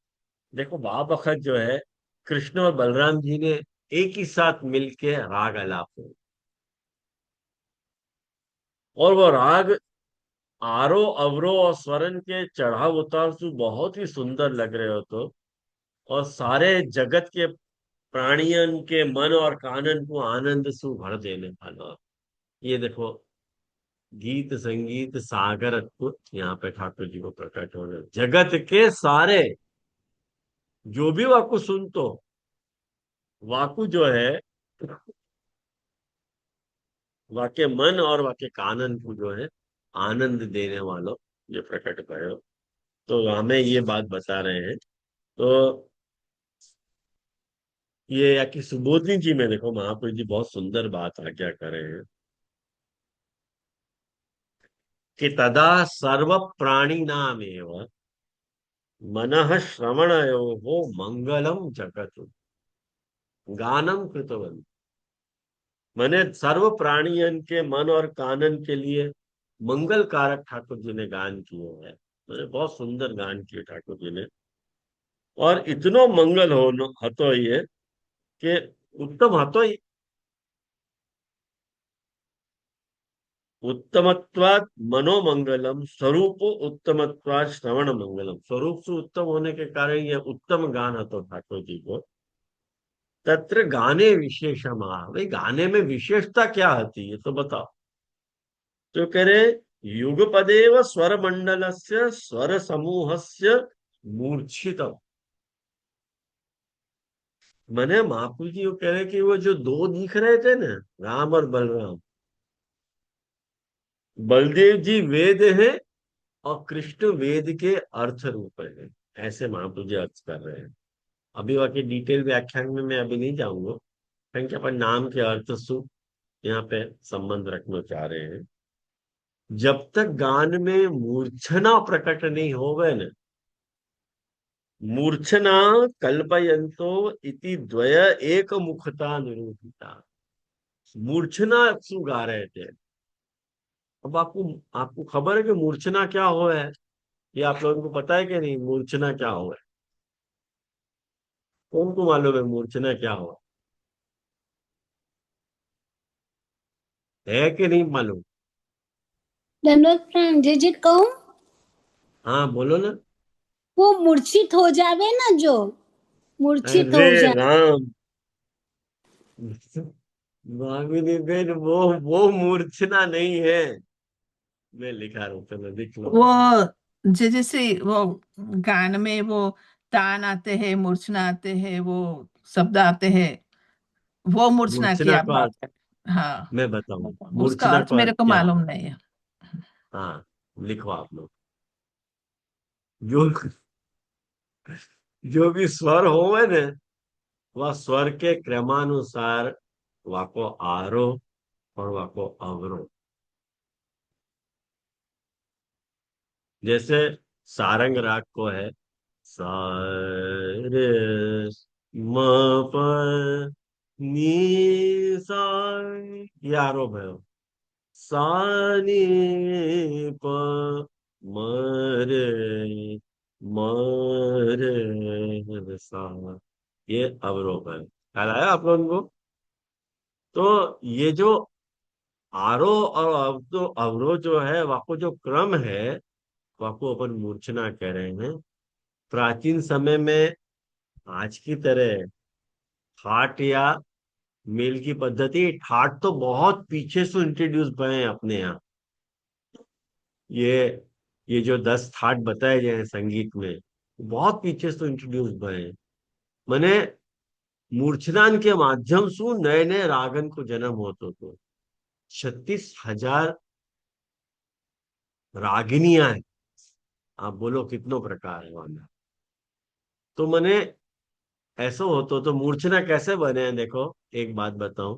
देखो वहां वक्त जो है कृष्ण और बलराम जी ने एक ही साथ मिलके राग आलाप हो, और वो राग आरोह अवरोह और स्वरन के चढ़ाव उतार से बहुत ही सुंदर लग रहे हो तो। और सारे जगत के प्राणियन के मन और कानन को आनंद से भर देने वाला। ये देखो गीत संगीत सागर अद्भुत यहाँ पे ठाकुर जी को प्रकट हो रहे, जगत के सारे जो भी वाकु सुन तो वाकु जो है वाके मन और वाके कानन को जो है आनंद देने वालों ये प्रकट भयो। तो हमें ये बात बता रहे हैं। तो ये या कि सुबोधनी जी में देखो महापुरुष जी बहुत सुंदर बात आज्ञा कर रहे हैं कि तदा सर्व प्राणी नाम एवं मनः श्रवणयो मंगलम जगत गानम कृतवंत। मैंने सर्व प्राणियन के मन और कानन के लिए मंगल कारक ठाकुर जी ने गान किए हैं। मैंने बहुत सुंदर गान किए ठाकुर जी ने। और इतनो मंगल हो हतो ये कि उत्तम हतो ही उत्तमत्वात् मनोमंगलम स्वरूप उत्तमत्वात् श्रवण मंगलम। स्वरूप से उत्तम होने के कारण ये उत्तम गान हतो ठाकुर जी को। तत्र गाने विशेषम, भाई गाने में विशेषता क्या होती है तो बताओ। तो कह रहे युगपदेव स्वर मंडल से स्वर समूह से मूर्छितम। मैंने महापुर जी वो कह रहे कि वो जो दो दिख रहे थे ना, राम और बलराम, बलदेव जी वेद है और कृष्ण वेद के अर्थ रूप है, ऐसे महापुर जी अर्थ कर रहे हैं। अभी वहाँ के डिटेल व्याख्यान में मैं अभी नहीं जाऊंगा, क्योंकि अपन नाम के अर्थ सु यहाँ पे संबंध रखना चाह रहे हैं। जब तक गान में मूर्छना प्रकट नहीं हो गए ना, मूर्छना कल्पयंतो इति द्वय एक मुखता निरूपिता। मूर्छना सु गा रहे थे। अब आपको आपको खबर है कि मूर्छना क्या हो है? ये आप लोगों को पता है कि नहीं मूर्छना क्या हो है? कौन को मालूम है मूर्छना क्या हो है कि नहीं मालूम? દંડોત પ્રાણ જે કહું हाँ बोलो ना। वो मूर्छित हो जावे ना, जो मूर्छित अरे हो जाए. राम, भामिनी बहन वो मूर्छना नहीं है। मैं लिखा रहा हूँ, चलो लिख लो। वो जैसे वो गान में वो तान आते हैं, मूर्छना आते हैं, वो शब्द आते हैं, वो मूर्छना की मूर्छना आप का बात अर्थ कर। हाँ, मैं बताऊं, उसका मूर्छना अर्थ का मेरे अर्थ को क्या मालूम है? नहीं है। हाँ, लिखो आप लोग। जो जो भी स्वर होवे ने, वह स्वर के क्रमानुसार वाको आरोह और वाको अवरोह। जैसे सारंग राग को है सा रे म प नी सा, ये आरोह है। सा नी प म रे म रे सा, ये अवरोह है। ख्याल आया आप लोगों को? तो ये जो आरोह और अवरोह जो है, वाको जो क्रम है, वाको अपन मूर्छना कह रहे हैं। प्राचीन समय में आज की तरह ठाट या मेल की पद्धति, ठाट तो बहुत पीछे से इंट्रोड्यूस भये हैं अपने यहाँ। ये ये जो 10 ठाट बताए गए हैं संगीत में, बहुत पीछे से इंट्रोड्यूस भये हैं। माने मूर्छनान के माध्यम से नए नए रागन को जन्म होतो तो 36,000 रागिनियां हैं। आप बोलो कितनो प्रकार है वहां। तो मने ऐसा होतो तो मूर्छना कैसे बने हैं? देखो, एक बात बताऊं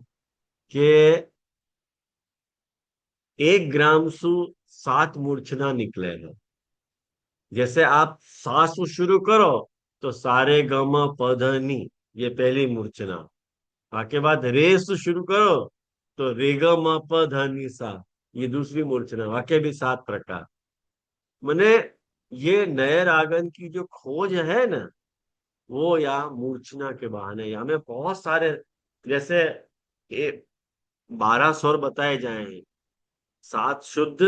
कि 1 ग्राम सु 7 मूर्छना निकले हैं। जैसे आप सा सु शुरू करो तो सारे गम पध नी, ये पहली मूर्छना। के बाद रे से शुरू करो तो रे ग म प ध नि सा, ये दूसरी मूर्छना। वाक्य भी 7 प्रकार। मने ये नए रागन की जो खोज है ना, वो या मूर्छना के बहाने, या में बहुत सारे, जैसे 12 स्वर बताए जाए हैं। 7 शुद्ध,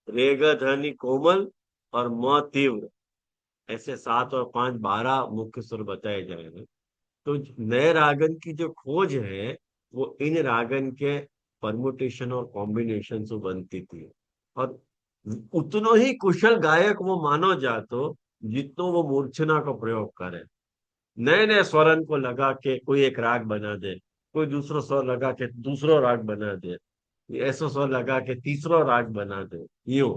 रे ग ध नि कोमल और म तीव्र, ऐसे 7 और 5 12 मुख्य स्वर बताए जाए हैं। तो नए रागन की जो खोज है, वो इन रागन के परमुटेशन और कॉम्बिनेशन से बनती थी। और उतनो ही कुशल गायक वो मानो जातो जितनो वो मूर्छना का प्रयोग करे। नए नए स्वरन को लगा के कोई एक राग बना दे, कोई दूसरो स्वर लगा के दूसरो राग बना दे, ऐसो स्वर लगा के तीसरो राग बना दे। यूं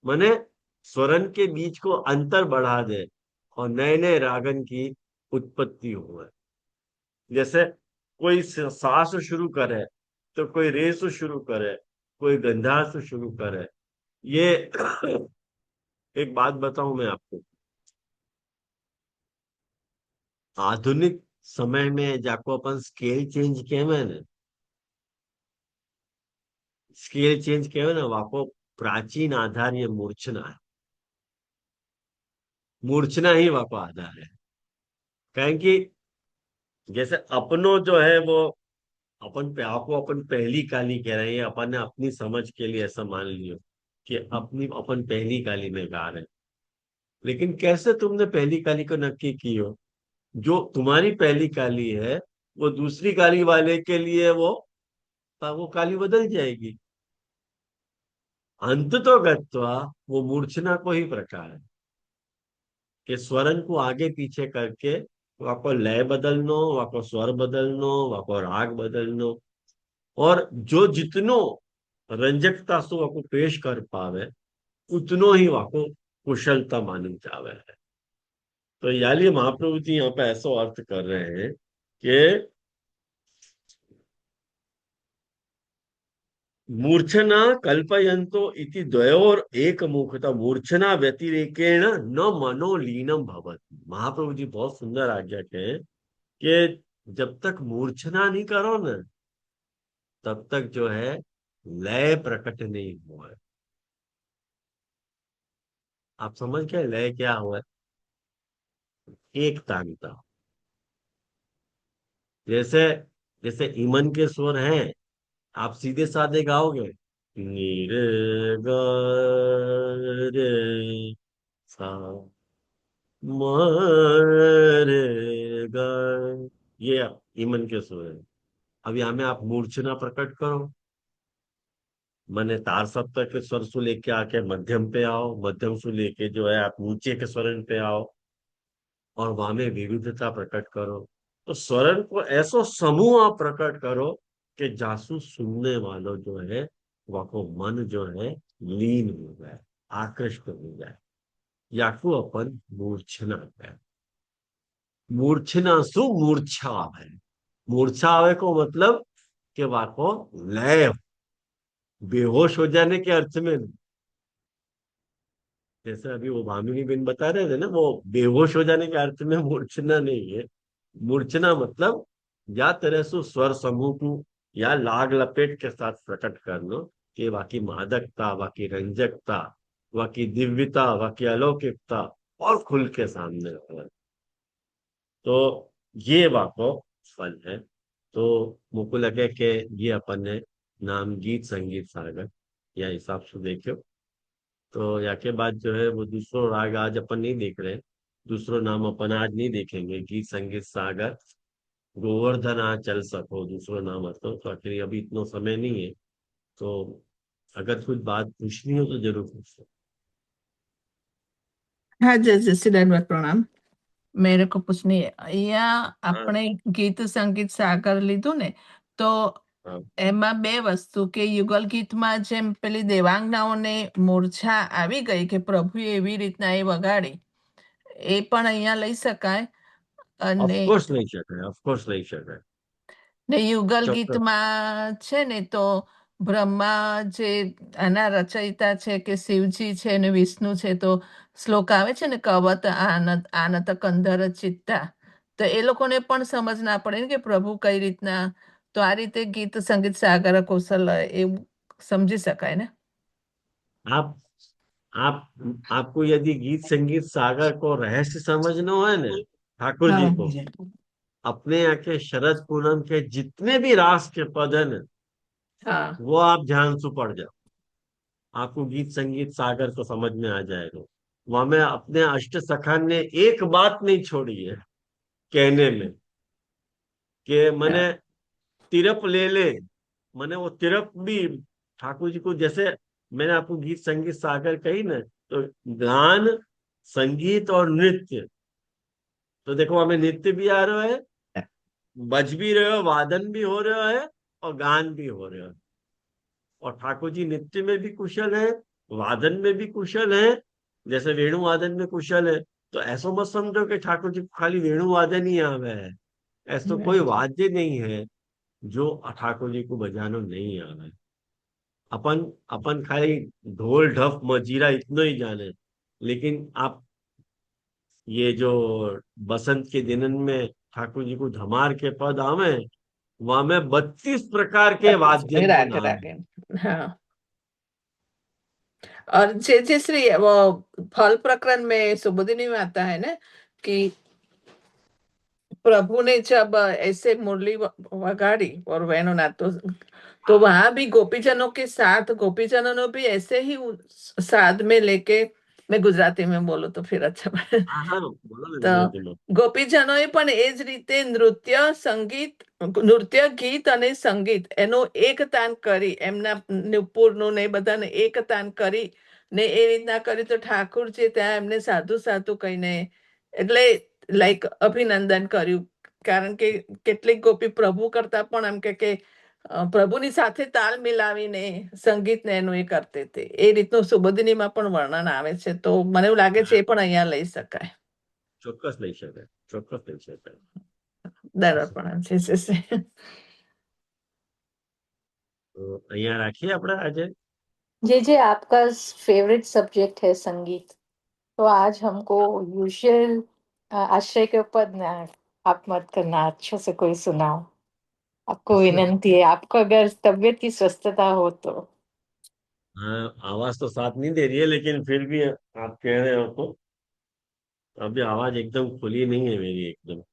माने स्वरन के बीच को अंतर बढ़ा दे और नए नए रागन की उत्पत्ति हुआ। जैसे कोई सा से शुरू करे तो कोई रे से शुरू करे, कोई गंधा से शुरू करे। ये एक बात बताऊं मैं आपको, आधुनिक समय में जाको अपन स्केल चेंज केवे ने, स्केल चेंज केवे ना, वाको प्राचीन आधार ये मूर्छना है। मूर्छना ही वाको आधार है। कहें कि जैसे अपनो जो है वो, अपन पे आपको अपन पहली काली कह रहे हैं, अपन ने अपनी समझ के लिए ऐसा मान लियो कि अपनी अपन पहली काली में गा रहे हैं। लेकिन कैसे तुमने पहली काली को नक्की की हो? जो तुम्हारी पहली काली है, वो दूसरी काली वाले के लिए वो काली बदल जाएगी। अंत तो गत्वा वो मूर्छना को ही प्रकार है कि स्वरन को आगे पीछे करके वाको लय बदलनो, वाको स्वर बदलनो, वाको राग बदलनो। और जो जितनो रंजकता से वाको पेश कर पावे, उतनो ही वाको कुशलता मानी जावे है। तो याली महाप्रभु जी यहाँ पे ऐसा अर्थ कर रहे हैं कि मूर्छना कल्पयंतो इति द्वयोर एक मुखता मूर्छना व्यतिरेकेण न मनोलीनम भवति। महाप्रभु जी बहुत सुंदर आज्ञा के कि जब तक मूर्छना नहीं करो ना, तब तक जो है लय प्रकट नहीं हुआ है। आप समझ गए लय क्या हुआ है? एक तानता। जैसे जैसे ईमन के स्वर हैं, आप सीधे साधे गाओगे, नी रे ग रे सा म रे ग, ये ईमन के स्वर है। अब यहाँ में आप मूर्छना प्रकट करो, मैंने तार सप्तक के स्वर से लेके आके मध्यम पे आओ, मध्यम से लेके जो है आप नीचे के स्वरण पे आओ, और वहां में विविधता प्रकट करो। तो स्वरण को ऐसो समूह आप प्रकट करो कि जासूस सुनने वालों जो है, वह को मन जो है लीन हो गए। आकृष्ट हो जाए, याकू अपन मूर्छना कहे। मूर्छना सु मूर्छा है। मूर्छा आवे को मतलब कि वाको लय हो, बेहोश हो जाने के अर्थ में नहीं। जैसे अभी वो भामिनी बिन बता रहे थे ना, वो बेहोश हो जाने के अर्थ में मूर्छना नहीं है। मूर्छना मतलब या तरह से स्वर समूह को या लाग लपेट के साथ प्रकट करना, कि वाकी मादकता, वाकी रंजकता, वाकी दिव्यता, वाकी अलौकिकता और खुल के सामने रखना। तो ये वाको फल है। तो मुझको लगे कि ये अपन ने नाम गीत संगीत सागर या हिसाब से देखो। तो या के बाद जो है वो दूसरो राग आज अपन नहीं देख रहे, दूसरो नाम अपन आज नहीं देखेंगे। गीत संगीत सागर गोवर्धन आ चल सको दूसरो नाम હતો। तो आखिर अभी इतना समय नहीं है, तो अगर कुछ बात पूछनी हो तो जरूर पूछो। હા જય શ્રી ધન્યવાદ પ્રણામ. મેરે કો પૂછની है અહીંયા हाँ આપણે ગીત સંગીત સાગર લીધું ને, તો हाँ। એમાં બે વસ્તુ કે યુગલ ગીતમાં જેમ પેલી દેવાંગનાઓને મૂર્છા આવી ગઈ કે પ્રભુએ એવી રીતના એ વગાડી, એ પણ અહીંયા લઈ શકાય. અને ऑफकोर्स नहीं शकाय, ऑफकोर्स नहीं शकाय। ને યુગલ ચોક્કસ। ગીતમાં છે ને તો બ્રહ્મા જે આના રચયિતા છે કે શિવજી છે ને વિષ્ણુ છે, તો શ્લોક આવે છે ને કવત આનત આનત કંધર ચિત્તા, તો એ લોકોને પણ સમજ ના પડે ને કે પ્રભુ કઈ રીતના. તો આ રીતે ગીત સંગીત સાગર કૌશલ એવું સમજી શકાય ને. आप आपको यदि गीत संगीत सागर को रहस्य समझना है ना, ठाकुर जी को, હા अपने यहाँ के शरद पूनम के जितने भी रास के पद है ना, હા वो आप ध्यान से पढ़ जाओ, आपको गीत संगीत सागर को समझ में आ जाएगा। वहां में अपने अष्ट सखान ने एक बात नहीं छोड़ी है कहने में, कि હા मैंने तिरप ले ले। मैंने वो तिरप भी ठाकुर जी को, जैसे मैंने आपको गीत संगीत सागर कही ना, तो गान संगीत और नृत्य, तो देखो हमें नृत्य भी आ रहा है, बज भी रहे हो, वादन भी हो रहा है और गान भी हो रहा है। और ठाकुर जी नृत्य में भी कुशल है, वादन में भी कुशल है, जैसे वेणु वादन में कुशल है। तो ऐसा मत समझो कि ठाकुर जी को खाली वेणु वादन ही आवे है। ऐसा कोई वाद्य नहीं है जो ठाकुर जी को बजाना नहीं आवे। अपन अपन खाली ढोल ढप मजीरा इतना ही जाने। लेकिन आप ये जो बसंत के दिनन में ठाकुर जी को धमार के पद आवे, वहां में 32 प्रकार के वाद्यन को રાગે नाम है। રાગે હા. और जय श्री वो फल प्रकरण में सुबोधिनी में आता है ना कि प्रभु ने जब ऐसे मुरली वगाड़ी और वेणुनाथ, तो वहां भी गोपीजनों के साथ गोपीजनों ने भी ऐसे ही साथ में लेके, मैं गुजराती में बोलूं तो फिर अच्छा हाँ हाँ, बोलो ना તો गुजराती में। ગોપીજનોએ પણ એ જ રીતે નૃત્ય સંગીત નૃત્ય ગીત અને સંગીત એનો એક તાન કરી, એમના નુપુરનું ને એ બધાને એક તાન કરી ને એ રીતના કર્યું. તો ઠાકુરજી ત્યાં એમને સાધુ સાધુ કહીને એટલે લાઈક અભિનંદન કર્યું. કારણ કે કેટલીક ગોપી પ્રભુ કરતા પણ એમ કે પ્રભુની સાથે તાલ મિલાવીને સંગીતને એનું એ કરતી હતી. એ રીતનું સુબોધિનીમાં પણ વર્ણન આવે છે. તો મને એવું લાગે છે हाँ, એ પણ અહીંયા લઈ શકાય. ચોક્કસ લઈ શકાય, ચોક્કસ લઈ શકાય। દર્પણ છે. તો અહીંયા રાખીએ આપણે આજે। जे आपका फेवरेट सब्जेक्ट है संगीत, तो आज हमको यूजुअल आश्रय के ऊपर ना आप मत करना, अच्छे से कोई सुनाओ। आपको विनंती है, आपको अगर तबीयत की स्वस्थता हो तो। हाँ, आवाज तो साथ नहीं दे रही है, लेकिन फिर भी आप कह रहे हो तो अभी आवाज एकदम खुली नहीं है मेरी एकदम।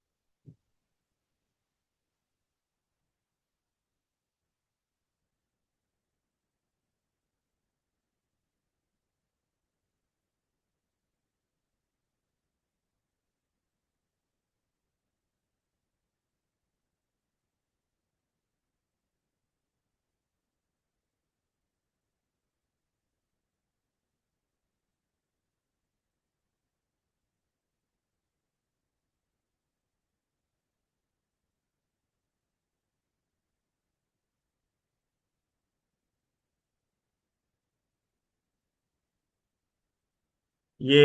ये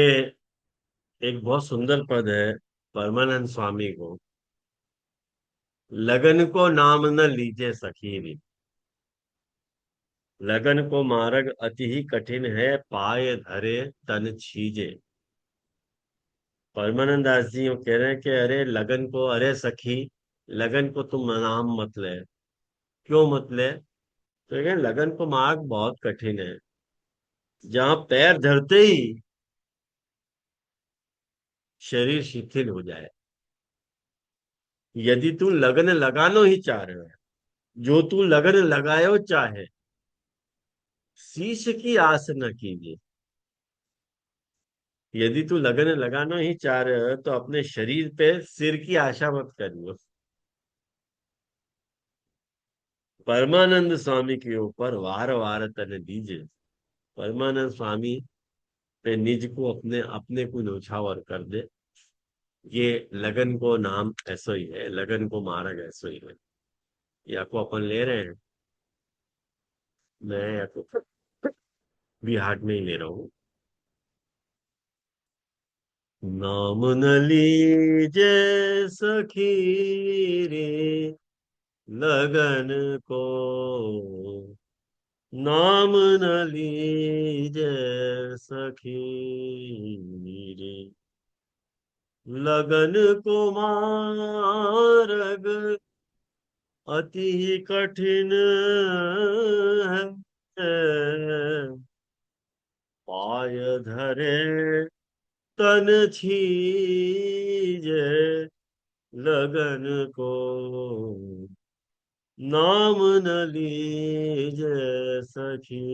एक बहुत सुंदर पद है परमानंद स्वामी को। लगन को नाम न लीजे सखी रे, लगन को मार्ग अति ही कठिन है, पाय धरे तन छीजे। परमानंद दास जी वो कह रहे हैं कि अरे लगन को, अरे सखी, लगन को तुम नाम मत ले। क्यों मत ले? तो ये लगन को मार्ग बहुत कठिन है, जहां पैर धरते ही शरीर शिथिल हो जाए। यदि तू लगन लगानो ही चाह रहे हो, जो तू लगन लगायो चाहे, शीश की आस न कीजिए। यदि तू लगन लगाना ही चाह रहे हो तो अपने शरीर पे सिर की आशा मत करियो। परमानंद स्वामी के ऊपर वार वार तन दीजिए। परमानंद स्वामी पे निज को, अपने अपने को न्यौछावर कर दे। ये लगन को नाम ऐसो ही है, लगन को मार्ग ऐसो ही है। या को अपन ले रहे हैं, मैं या को भी हाथ में ही ले रहा हूँ। नाम न लीजे सखी रे, लगन को नाम न लीजे सखी रे, लगन को मार्ग अति ही कठिन है, पाय धरे तन छीजे। लगन को नाम न लीजे सखी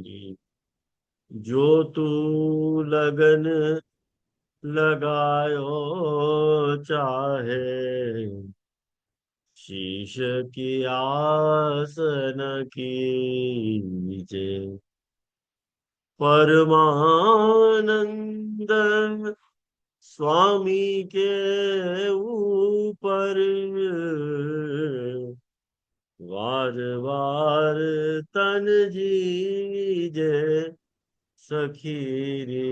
रे, जो तू लगन लगायो चाहे, शीश की आस न कीजे। परमानंद स्वामी के ऊपर वार वार तन जीजे सखी रे,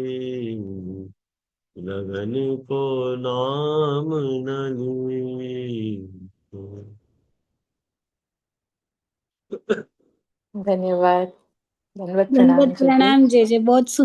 लगन को नाम न लीजिए। धन्यवाद। दंडवत प्रणाम दंडवत जी की। प्रणाम जय जय, बहुत सुंदर।